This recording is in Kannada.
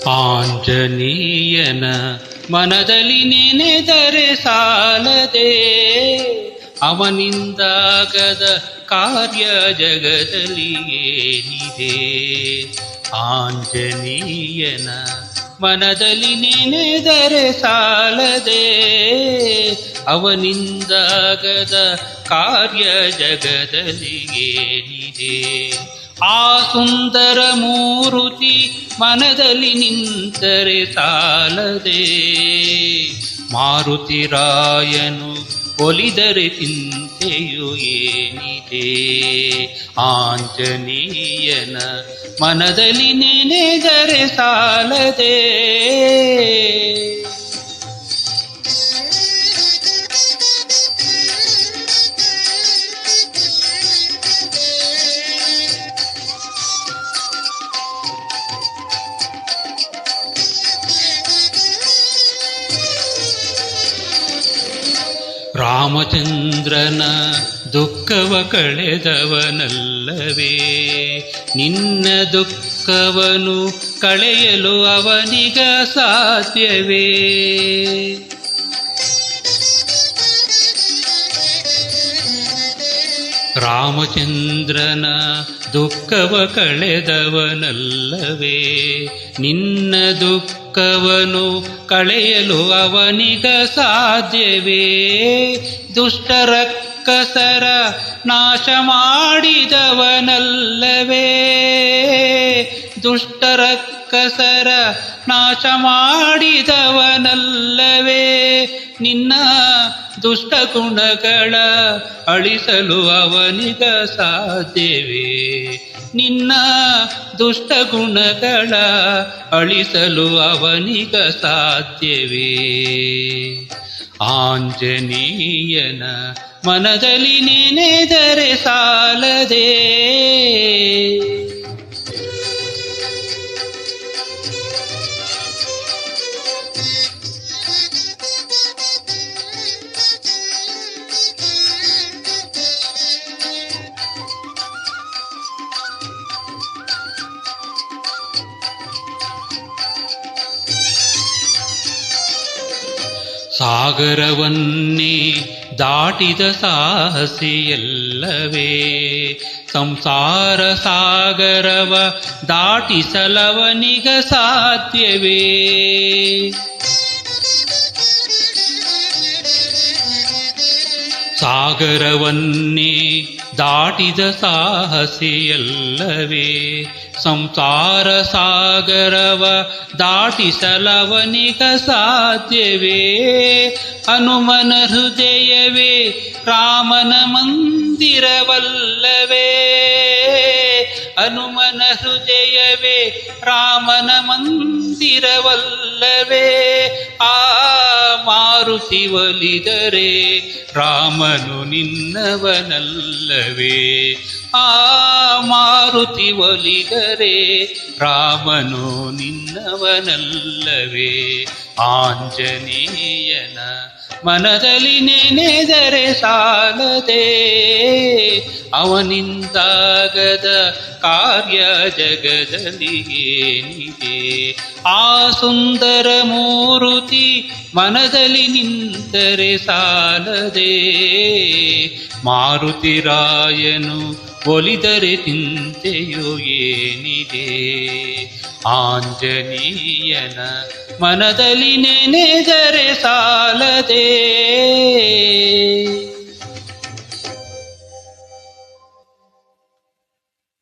ಆಂಜನೇಯನ ಮನದಲ್ಲಿ ನೆನೆದರೆ ಸಾಲದೆ, ಅವನಿಂದಾಗದ ಕಾರ್ಯ ಜಗದಲ್ಲಿ ಏನಿದೆ. ಆಂಜನೇಯನ ಮನದಲ್ಲಿ ನೆನೆದರೆ ಸಾಲದೆ, ಅವನಿಂದಾಗದ ಕಾರ್ಯ ಜಗದಲ್ಲಿ ಏನಿದೆ. ಆ ಸುಂದರ ಮೂರುತಿ ಮನದಲ್ಲಿ ನಿಂತರೆ ಸಾಲದೆ, ಮಾರುತಿರಾಯನು ಒಲಿದರೆ ಚಿಂತೆಯು ಏನಿದೆ. ಆಂಜನೇಯನ ಮನದಲ್ಲಿ ನೆನೆದರೆ ಸಾಲದೆ. ರಾಮಚಂದ್ರನ ದುಃಖವ ಕಳೆದವನಲ್ಲವೇ, ನಿನ್ನ ದುಃಖವನು ಕಳೆಯಲು ಅವನಿಗ ಸಾಧ್ಯವೇ. ರಾಮಚಂದ್ರನ ದುಃಖವ ಕಳೆದವನಲ್ಲವೇ, ನಿನ್ನ ದುಃಖವನು ಕಳೆಯಲು ಅವನಿಗ ಸಾಧ್ಯವೇ. ದುಷ್ಟರಕ್ಕಸರ ನಾಶ ಮಾಡಿದವನಲ್ಲವೇ, ದುಷ್ಟರಕ್ಕಸರ ನಾಶ ಮಾಡಿದವನಲ್ಲವೇ. ನಿನ್ನ ದುಷ್ಟ ಗುಣಗಳ ಅಳಿಸಲು ಅವನಿಗ ಸಾಧ್ಯವೇ. ನಿನ್ನ ದುಷ್ಟ ಗುಣಗಳ ಅಳಿಸಲು ಅವನಿಗ ಸಾಧ್ಯವೇ. ಆಂಜನೇಯನ ಮನದಲ್ಲಿ ನೆನೆದರೆ ಸಾಲದೆ. ಸಾಗರವನ್ನೇ ದಾಟಿದ ಸಾಹಸಿಯಲ್ಲವೇ, ಸಂಸಾರ ಸಾಗರವ ದಾಟಿಸಲವನಿಗ ಸಾಧ್ಯವೇ. ಸಾಗರವನ್ನೇ ದಾಟಿದ ಸಾಹಸಿಯಲ್ಲವೇ, ಸಂಸಾರ ಸಾಗರವ ದಾಟಿಸಲವನಿಗ ಸಾಧ್ಯವೇ. ಹನುಮನ ಹೃದಯವೇ ರಾಮನ ಮಂದಿರವಲ್ಲವೇ, ಹನುಮನ ಹೃದಯವೇ ರಾಮನ ಮಂದಿರವಲ್ಲವೇ. ಆ ಮಾರುತಿ ಒಲಿದರೆ ರಾಮನು ನಿನ್ನವನಲ್ಲವೇ. ಆ ಮಾರುತಿ ಒಲಿದರೆ ರಾಮನು ನಿನ್ನವನಲ್ಲವೇ. ಆಂಜನೇಯನ ಮನದಲ್ಲಿ ನೆನೆದರೆ ಸಾಲದೆ, ಅವನಿಂದಾಗದ ಕಾರ್ಯ ಜಗದಲ್ಲಿ ಏನಿದೆ. ಆ ಸುಂದರ ಮೂರುತಿ ಮನದಲ್ಲಿ ನಿಂತರೆ ಸಾಲದೆ, ಮಾರುತಿರಾಯನು ಒಲಿದರೆ ಚಿಂತೆಯು ಏನಿದೆ. ಆಂಜನೇಯನ ಮನದಲ್ಲಿ ನೆನೆದರೆ ಸಾಲದೆ.